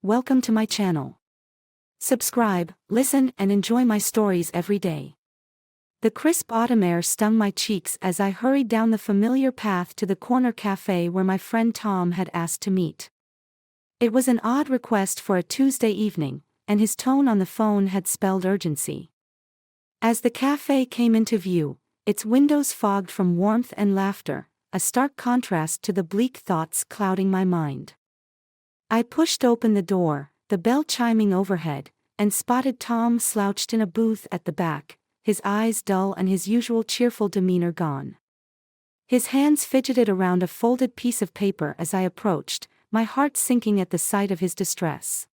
welcome to my channel. Subscribe, listen, and enjoy my stories every day. The crisp autumn air stung my cheeks as I hurried down the familiar path to the corner cafe where my friend Tom had asked to meet. It was an odd request for a Tuesday evening, and his tone on the phone had spelled urgency. As the cafe came into view, its windows fogged from warmth and laughter, a stark contrast to the bleak thoughts clouding my mind. I pushed open the door, the bell chiming overhead, and spotted Tom slouched in a booth at the back, his eyes dull and his usual cheerful demeanor gone. His hands fidgeted around a folded piece of paper as I approached, my heart sinking at the sight of his distress.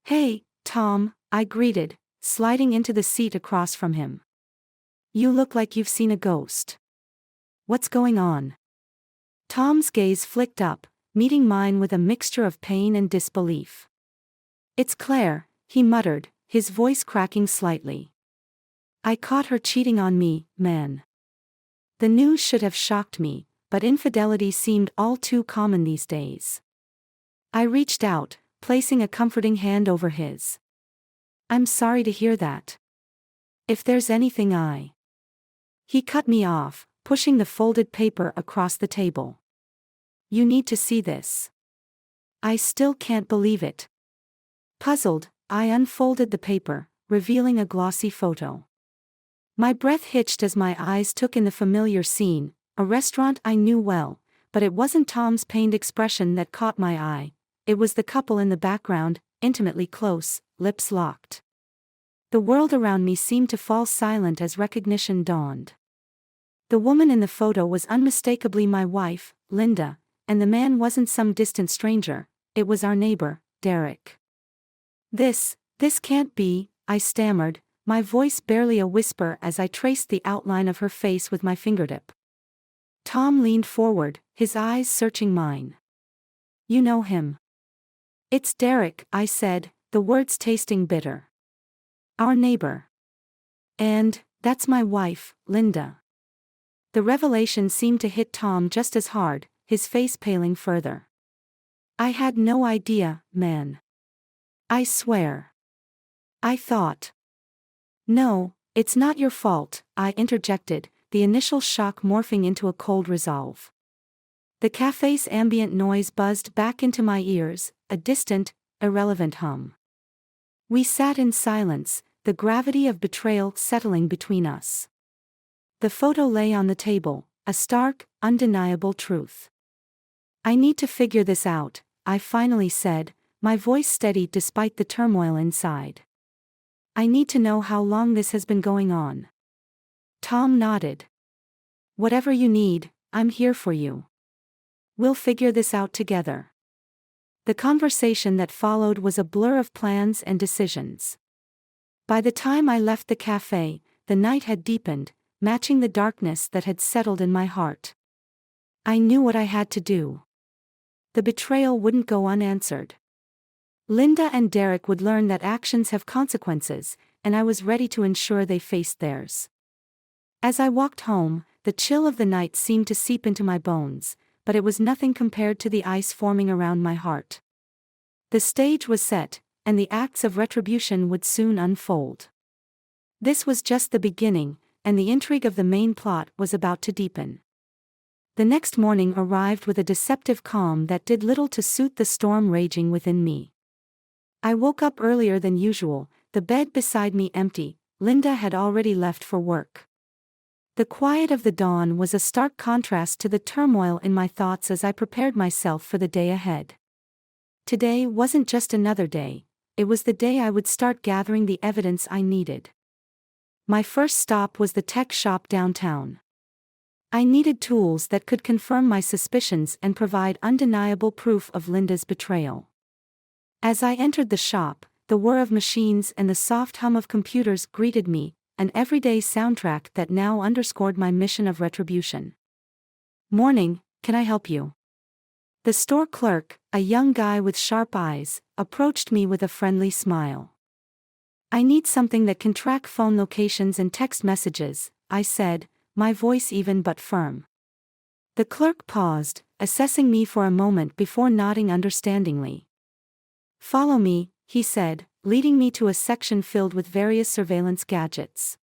"Hey, Tom," I greeted, sliding into the seat across from him. "You look like you've seen a ghost. What's going on?" Tom's gaze flicked up, meeting mine with a mixture of pain and disbelief. "It's Claire," he muttered, his voice cracking slightly. "I caught her cheating on me, man." The news should have shocked me, but infidelity seemed all too common these days. I reached out, placing a comforting hand over his. "I'm sorry to hear that. If there's anything He cut me off, pushing the folded paper across the table. "You need to see this." "I still can't believe it." Puzzled, I unfolded the paper, revealing a glossy photo. My breath hitched as my eyes took in the familiar scene, a restaurant I knew well, but it wasn't Tom's pained expression that caught my eye, it was the couple in the background, intimately close, lips locked. The world around me seemed to fall silent as recognition dawned. The woman in the photo was unmistakably my wife, Linda, and the man wasn't some distant stranger, it was our neighbor, Derek. This can't be," I stammered, my voice barely a whisper as I traced the outline of her face with my fingertip. Tom leaned forward, his eyes searching mine. "You know him?" "It's Derek," I said, the words tasting bitter. "Our neighbor. And that's my wife, Linda." The revelation seemed to hit Tom just as hard, his face paling further. "I had no idea, man. I swear. I thought." "No, it's not your fault," I interjected, the initial shock morphing into a cold resolve. The cafe's ambient noise buzzed back into my ears, a distant, irrelevant hum. We sat in silence, the gravity of betrayal settling between us. The photo lay on the table, a stark, undeniable truth. "I need to figure this out," I finally said, my voice steady despite the turmoil inside. "I need to know how long this has been going on." Tom nodded. "Whatever you need, I'm here for you. We'll figure this out together." The conversation that followed was a blur of plans and decisions. By the time I left the cafe, the night had deepened, matching the darkness that had settled in my heart. I knew what I had to do. The betrayal wouldn't go unanswered. Linda and Derek would learn that actions have consequences, and I was ready to ensure they faced theirs. As I walked home, the chill of the night seemed to seep into my bones, but it was nothing compared to the ice forming around my heart. The stage was set, and the acts of retribution would soon unfold. This was just the beginning, and the intrigue of the main plot was about to deepen. The next morning arrived with a deceptive calm that did little to soothe the storm raging within me. I woke up earlier than usual, the bed beside me empty. Linda had already left for work. The quiet of the dawn was a stark contrast to the turmoil in my thoughts as I prepared myself for the day ahead. Today wasn't just another day, it was the day I would start gathering the evidence I needed. My first stop was the tech shop downtown. I needed tools that could confirm my suspicions and provide undeniable proof of Linda's betrayal. As I entered the shop, the whir of machines and the soft hum of computers greeted me, an everyday soundtrack that now underscored my mission of retribution. "Morning, can I help you?" The store clerk, a young guy with sharp eyes, approached me with a friendly smile. "I need something that can track phone locations and text messages," I said, my voice even but firm. The clerk paused, assessing me for a moment before nodding understandingly. Follow me, he said, leading me to a section filled with various surveillance gadgets.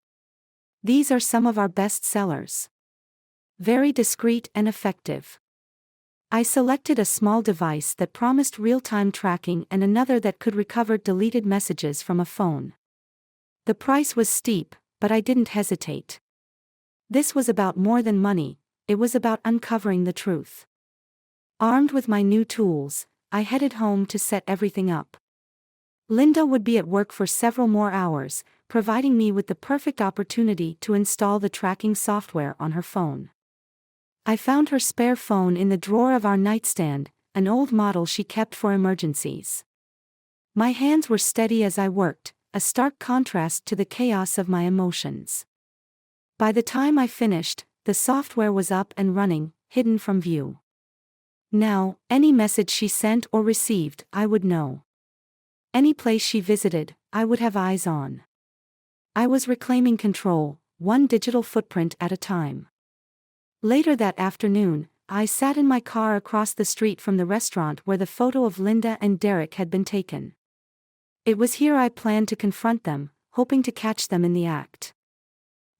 These are some of our best sellers. Very discreet and effective. I selected a small device that promised real-time tracking and another that could recover deleted messages from a phone. The price was steep, but I didn't hesitate. This was about more than money, it was about uncovering the truth. Armed with my new tools, I headed home to set everything up. Linda would be at work for several more hours, providing me with the perfect opportunity to install the tracking software on her phone. I found her spare phone in the drawer of our nightstand, an old model she kept for emergencies. My hands were steady as I worked, a stark contrast to the chaos of my emotions. By the time I finished, the software was up and running, hidden from view. Now, any message she sent or received, I would know. Any place she visited, I would have eyes on. I was reclaiming control, one digital footprint at a time. Later that afternoon, I sat in my car across the street from the restaurant where the photo of Linda and Derek had been taken. It was here I planned to confront them, hoping to catch them in the act.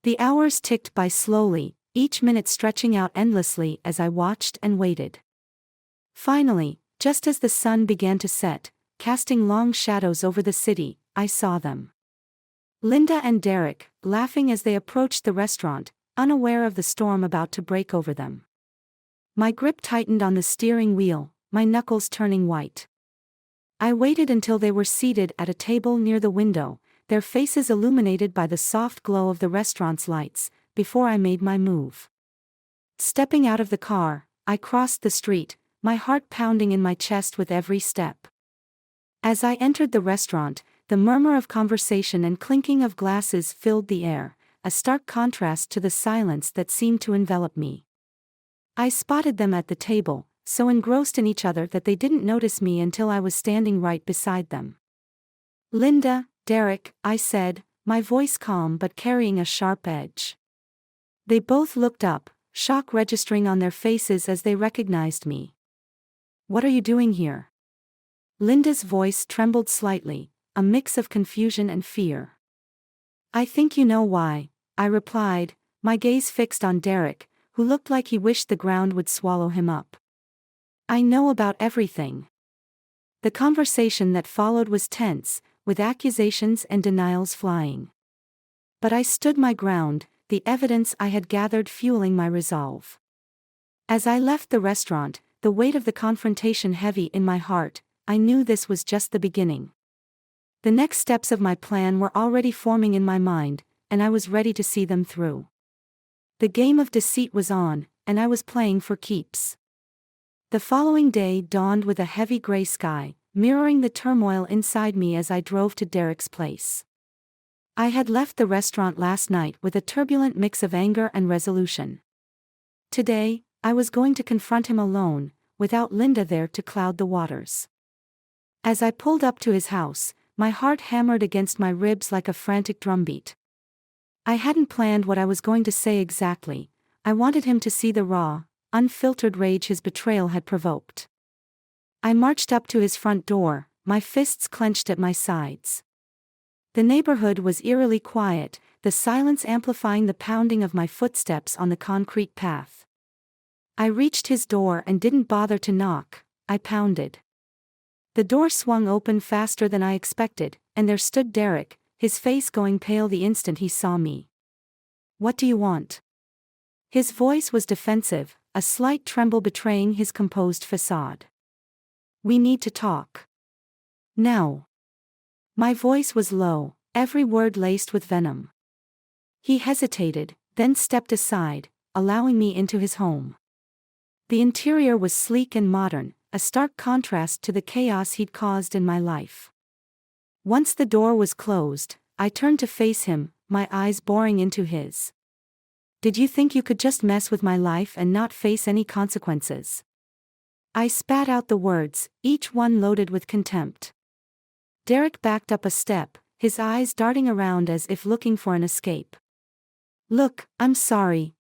The hours ticked by slowly, each minute stretching out endlessly as I watched and waited. Finally, just as the sun began to set, casting long shadows over the city, I saw them. Linda and Derek, laughing as they approached the restaurant, unaware of the storm about to break over them. My grip tightened on the steering wheel, my knuckles turning white. I waited until they were seated at a table near the window, their faces illuminated by the soft glow of the restaurant's lights, before I made my move. Stepping out of the car, I crossed the street, my heart pounding in my chest with every step. As I entered the restaurant, the murmur of conversation and clinking of glasses filled the air, a stark contrast to the silence that seemed to envelop me. I spotted them at the table, so engrossed in each other that they didn't notice me until I was standing right beside them. Linda, Derek, I said, my voice calm but carrying a sharp edge. They both looked up, shock registering on their faces as they recognized me. What are you doing here? Linda's voice trembled slightly, a mix of confusion and fear. I think you know why, I replied, my gaze fixed on Derek, who looked like he wished the ground would swallow him up. I know about everything. The conversation that followed was tense, with accusations and denials flying. But I stood my ground, the evidence I had gathered fueling my resolve. As I left the restaurant, the weight of the confrontation heavy in my heart, I knew this was just the beginning. The next steps of my plan were already forming in my mind, and I was ready to see them through. The game of deceit was on, and I was playing for keeps. The following day dawned with a heavy gray sky, mirroring the turmoil inside me as I drove to Derek's place. I had left the restaurant last night with a turbulent mix of anger and resolution. Today, I was going to confront him alone, without Linda there to cloud the waters. As I pulled up to his house, my heart hammered against my ribs like a frantic drumbeat. I hadn't planned what I was going to say exactly. I wanted him to see the raw, unfiltered rage his betrayal had provoked. I marched up to his front door, my fists clenched at my sides. The neighborhood was eerily quiet, the silence amplifying the pounding of my footsteps on the concrete path. I reached his door and didn't bother to knock, I pounded. The door swung open faster than I expected, and there stood Derek, his face going pale the instant he saw me. What do you want? His voice was defensive, a slight tremble betraying his composed facade. We need to talk. Now. My voice was low, every word laced with venom. He hesitated, then stepped aside, allowing me into his home. The interior was sleek and modern, a stark contrast to the chaos he'd caused in my life. Once the door was closed, I turned to face him, my eyes boring into his. Did you think you could just mess with my life and not face any consequences? I spat out the words, each one loaded with contempt. Derek backed up a step, his eyes darting around as if looking for an escape. Look, I'm sorry,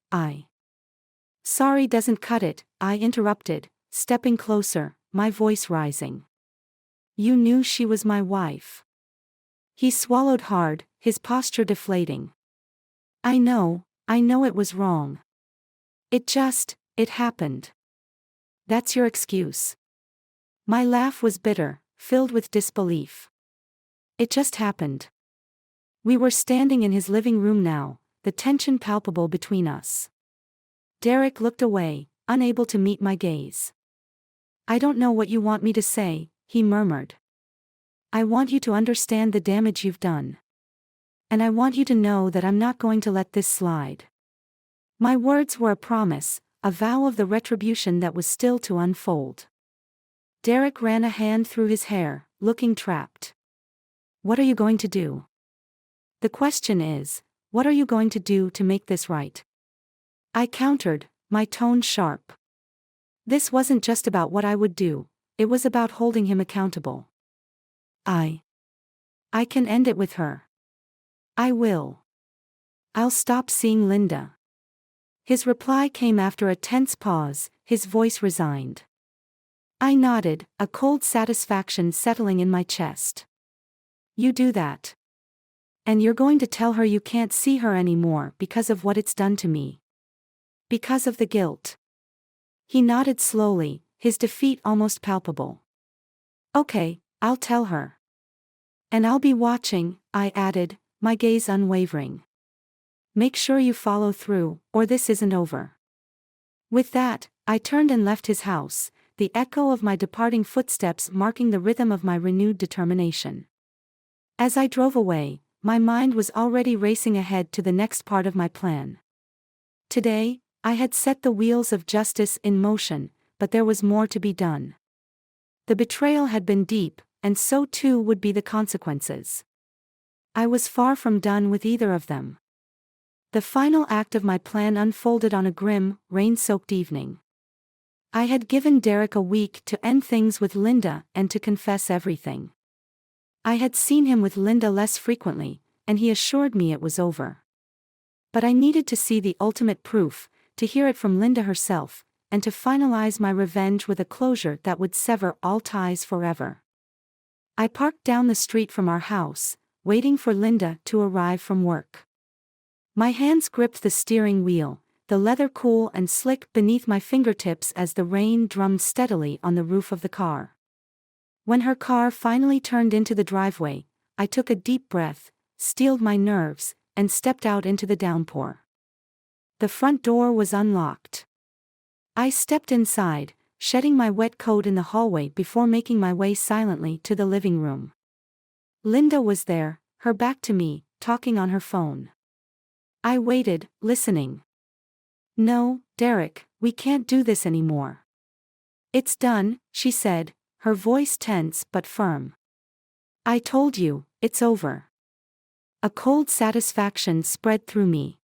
Sorry doesn't cut it, I interrupted, stepping closer, my voice rising. You knew she was my wife. He swallowed hard, his posture deflating. I know it was wrong. It happened. That's your excuse. My laugh was bitter, filled with disbelief. It just happened. We were standing in his living room now, the tension palpable between us. Derek looked away, unable to meet my gaze. I don't know what you want me to say, he murmured. I want you to understand the damage you've done. And I want you to know that I'm not going to let this slide. My words were a promise, a vow of the retribution that was still to unfold. Derek ran a hand through his hair, looking trapped. What are you going to do? The question is, what are you going to do to make this right? I countered, my tone sharp. This wasn't just about what I would do, it was about holding him accountable. I can end it with her. I will. I'll stop seeing Linda. His reply came after a tense pause, his voice resigned. I nodded, a cold satisfaction settling in my chest. You do that. And you're going to tell her you can't see her anymore because of what it's done to me. Because of the guilt. He nodded slowly, his defeat almost palpable. Okay, I'll tell her. And I'll be watching, I added, my gaze unwavering. Make sure you follow through, or this isn't over. With that, I turned and left his house, the echo of my departing footsteps marking the rhythm of my renewed determination. As I drove away, my mind was already racing ahead to the next part of my plan. Today, I had set the wheels of justice in motion, but there was more to be done. The betrayal had been deep, and so too would be the consequences. I was far from done with either of them. The final act of my plan unfolded on a grim, rain-soaked evening. I had given Derek a week to end things with Linda and to confess everything. I had seen him with Linda less frequently, and he assured me it was over. But I needed to see the ultimate proof, to hear it from Linda herself, and to finalize my revenge with a closure that would sever all ties forever. I parked down the street from our house, waiting for Linda to arrive from work. My hands gripped the steering wheel, the leather cool and slick beneath my fingertips as the rain drummed steadily on the roof of the car. When her car finally turned into the driveway, I took a deep breath, steeled my nerves, and stepped out into the downpour. The front door was unlocked. I stepped inside, shedding my wet coat in the hallway before making my way silently to the living room. Linda was there, her back to me, talking on her phone. I waited, listening. No, Derek, we can't do this anymore. It's done, she said, her voice tense but firm. I told you, it's over. A cold satisfaction spread through me.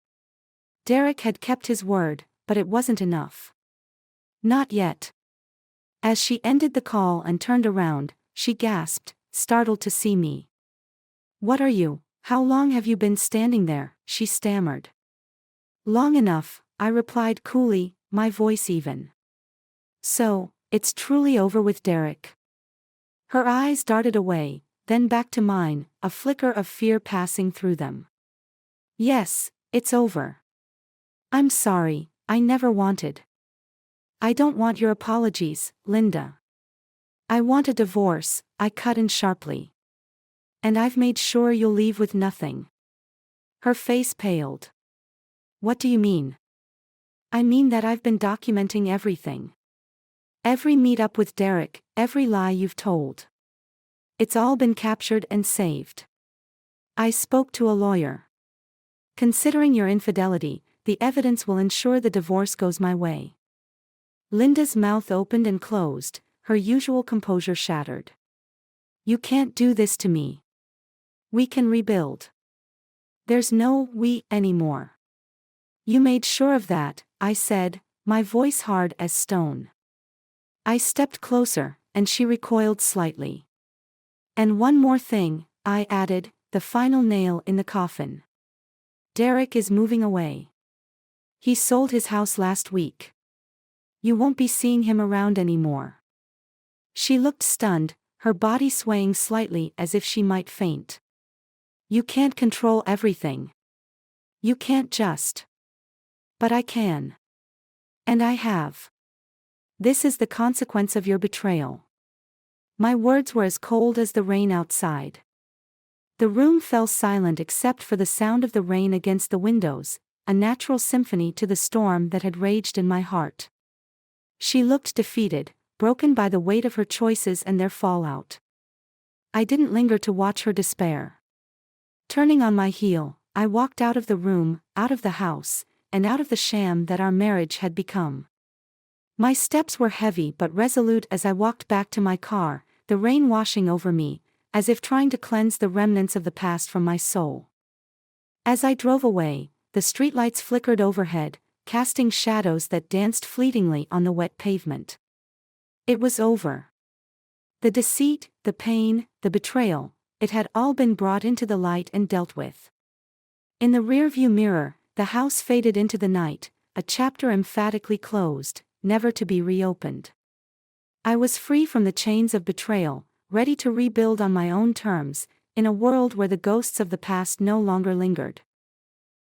Derek had kept his word, but it wasn't enough. Not yet. As she ended the call and turned around, she gasped, startled to see me. What are you? How long have you been standing there? She stammered. Long enough, I replied coolly, my voice even. So, it's truly over with Derek. Her eyes darted away, then back to mine, a flicker of fear passing through them. Yes, it's over. I'm sorry, I never wanted. I don't want your apologies, Linda. I want a divorce, I cut in sharply. And I've made sure you'll leave with nothing. Her face paled. What do you mean? I mean that I've been documenting everything. Every meet-up with Derek, every lie you've told. It's all been captured and saved. I spoke to a lawyer. Considering your infidelity, the evidence will ensure the divorce goes my way. Linda's mouth opened and closed, her usual composure shattered. You can't do this to me. We can rebuild. There's no we anymore. You made sure of that, I said, my voice hard as stone. I stepped closer, and she recoiled slightly. And one more thing, I added, the final nail in the coffin. Derek is moving away. He sold his house last week. You won't be seeing him around anymore. She looked stunned, her body swaying slightly as if she might faint. You can't control everything. You can't just. But I can. And I have. This is the consequence of your betrayal. My words were as cold as the rain outside. The room fell silent except for the sound of the rain against the windows, a natural symphony to the storm that had raged in my heart. She looked defeated, broken by the weight of her choices and their fallout. I didn't linger to watch her despair. Turning on my heel, I walked out of the room, out of the house, and out of the sham that our marriage had become. My steps were heavy but resolute as I walked back to my car, the rain washing over me, as if trying to cleanse the remnants of the past from my soul. As I drove away, the streetlights flickered overhead, casting shadows that danced fleetingly on the wet pavement. It was over. The deceit, the pain, the betrayal, it had all been brought into the light and dealt with. In the rearview mirror, the house faded into the night, a chapter emphatically closed, never to be reopened. I was free from the chains of betrayal, ready to rebuild on my own terms, in a world where the ghosts of the past no longer lingered.